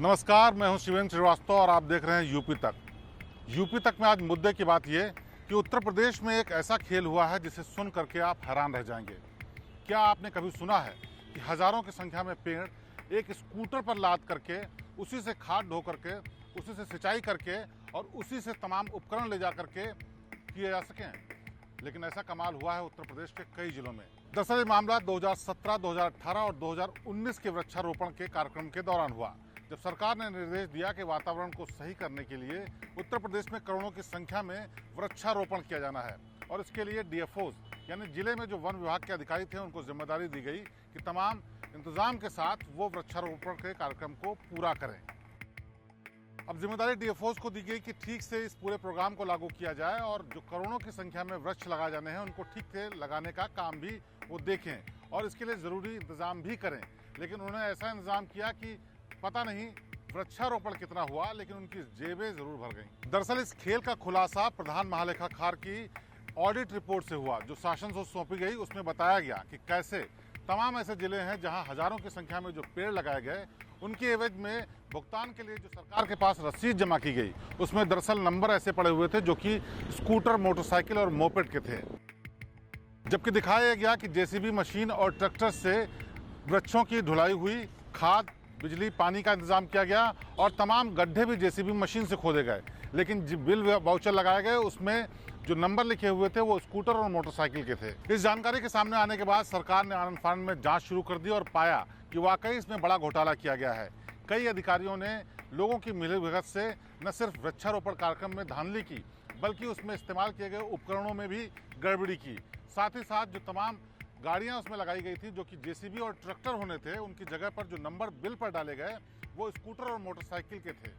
नमस्कार, मैं हूं शिवेंद्र श्रीवास्तव और आप देख रहे हैं यूपी तक। यूपी तक में आज मुद्दे की बात यह कि उत्तर प्रदेश में एक ऐसा खेल हुआ है जिसे सुन करके आप हैरान रह जाएंगे। क्या आपने कभी सुना है कि हजारों की संख्या में पेड़ एक स्कूटर पर लाद करके, उसी से खाद ढो करके, उसी से सिंचाई करके और उसी से तमाम उपकरण ले जा करके किए जा सकें? लेकिन ऐसा कमाल हुआ है उत्तर प्रदेश के कई जिलों में। दरअसल ये मामला 2017, 2018 और 2019 के वृक्षारोपण के कार्यक्रम के दौरान हुआ, जब सरकार ने निर्देश दिया कि वातावरण को सही करने के लिए उत्तर प्रदेश में करोड़ों की संख्या में वृक्षारोपण किया जाना है। और इसके लिए डीएफओज यानी जिले में जो वन विभाग के अधिकारी थे उनको जिम्मेदारी दी गई कि तमाम इंतजाम के साथ वो वृक्षारोपण के कार्यक्रम को पूरा करें। अब जिम्मेदारी डीएफओज को दी गई कि ठीक से इस पूरे प्रोग्राम को लागू किया जाए और जो करोड़ों की संख्या में वृक्ष लगाए जाने हैं उनको ठीक से लगाने का काम भी वो देखें और इसके लिए ज़रूरी इंतजाम भी करें। लेकिन उन्होंने ऐसा इंतजाम किया कि पता नहीं वृक्षारोपण कितना हुआ, लेकिन उनकी जेबें जरूर भर गईं। दरअसल इस खेल का खुलासा प्रधान महालेखाकार की ऑडिट रिपोर्ट से हुआ, जो शासन को सौंपी गई। उसमें बताया गया कि कैसे तमाम ऐसे जिले हैं जहां हजारों की संख्या में जो पेड़ लगाए गए, उनके एवज में भुगतान के लिए जो सरकार के पास रसीद जमा की गई, उसमें दरअसल नंबर ऐसे पड़े हुए थे जो कि स्कूटर, मोटरसाइकिल और मोपेड के थे। जबकि दिखाया गया कि जेसीबी मशीन और ट्रैक्टर से वृक्षों की ढुलाई हुई, खाद, बिजली, पानी का इंतजाम किया गया और तमाम गड्ढे भी जेसीबी मशीन से खोदे गए। लेकिन बिल वाउचर लगाए गए, उसमें जो नंबर लिखे हुए थे वो स्कूटर और मोटरसाइकिल के थे। इस जानकारी के सामने आने के बाद सरकार ने आनंद फानंद में जांच शुरू कर दी और पाया कि वाकई इसमें बड़ा घोटाला किया गया है। कई अधिकारियों ने लोगों की मिलीभगत से न सिर्फ वृक्षारोपण कार्यक्रम में धांधली की, बल्कि उसमें इस्तेमाल किए गए उपकरणों में भी गड़बड़ी की। साथ ही साथ जो तमाम गाड़ियां उसमें लगाई गई थी, जो कि जेसीबी और ट्रैक्टर होने थे, उनकी जगह पर जो नंबर बिल पर डाले गए वो स्कूटर और मोटरसाइकिल के थे।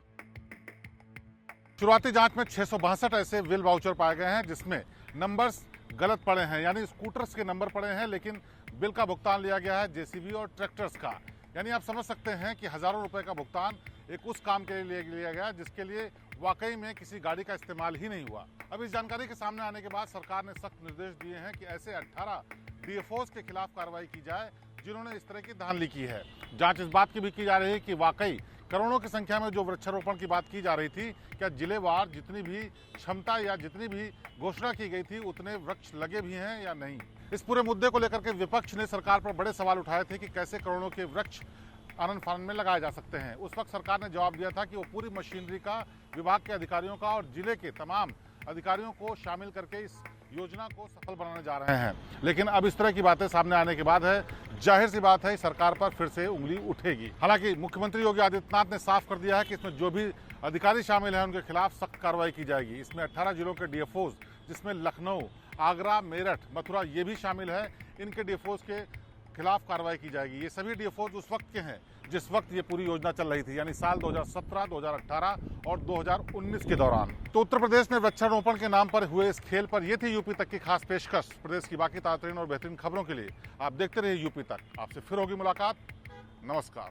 शुरुआती जांच में 662 ऐसे बिल वाउचर पाए गए हैं जिसमें नंबर्स गलत पड़े हैं, यानी स्कूटर्स के नंबर पड़े हैं, लेकिन बिल का भुगतान लिया गया है जेसीबी और ट्रैक्टर्स का। यानी आप समझ सकते हैं कि हजारों रुपए का भुगतान एक उस काम के लिए लिया गया जिसके लिए वाकई में किसी गाड़ी का इस्तेमाल ही नहीं हुआ। अब इस जानकारी के सामने आने के बाद सरकार ने सख्त निर्देश दिए हैं कि ऐसे 18 डीएफओज के खिलाफ कार्रवाई की जाए जिन्होंने इस तरह की धांधली की है। जांच इस बात की भी की जा रही है कि वाकई करोड़ों की संख्या में जो वृक्षारोपण की बात की जा रही थी, क्या जिलेवार जितनी भी क्षमता या जितनी भी घोषणा की गई थी उतने वृक्ष लगे भी हैं या नहीं। इस पूरे मुद्दे को लेकर के विपक्ष ने सरकार पर बड़े सवाल उठाए थे कि कैसे करोड़ों के वृक्ष आनंद फानंद में लगाए जा सकते हैं। उस वक्त सरकार ने जवाब दिया था कि वो पूरी मशीनरी का, विभाग के अधिकारियों का और जिले के तमाम अधिकारियों को शामिल करके इस योजना को सफल बनाने जा रहे हैं। लेकिन अब इस तरह की बातें सामने आने के बाद है, जाहिर सी बात है, सरकार पर फिर से उंगली उठेगी। हालांकि मुख्यमंत्री योगी आदित्यनाथ ने साफ कर दिया है कि इसमें जो भी अधिकारी शामिल हैं उनके खिलाफ सख्त कार्रवाई की जाएगी। इसमें 18 जिलों के डीएफओज, जिसमें लखनऊ, आगरा, मेरठ, मथुरा ये भी शामिल है, इनके डीएफओज के खिलाफ कार्रवाई की जाएगी। ये सभी डीएफओज उस वक्त के हैं जिस वक्त ये पूरी योजना चल रही थी, यानी साल 2017, 2018 और 2019 के दौरान। तो उत्तर प्रदेश में वृक्षारोपण के नाम पर हुए इस खेल पर यह थी यूपी तक की खास पेशकश। प्रदेश की बाकी ताज़ा और बेहतरीन खबरों के लिए आप देखते रहिए यूपी तक। आपसे फिर होगी मुलाकात। नमस्कार।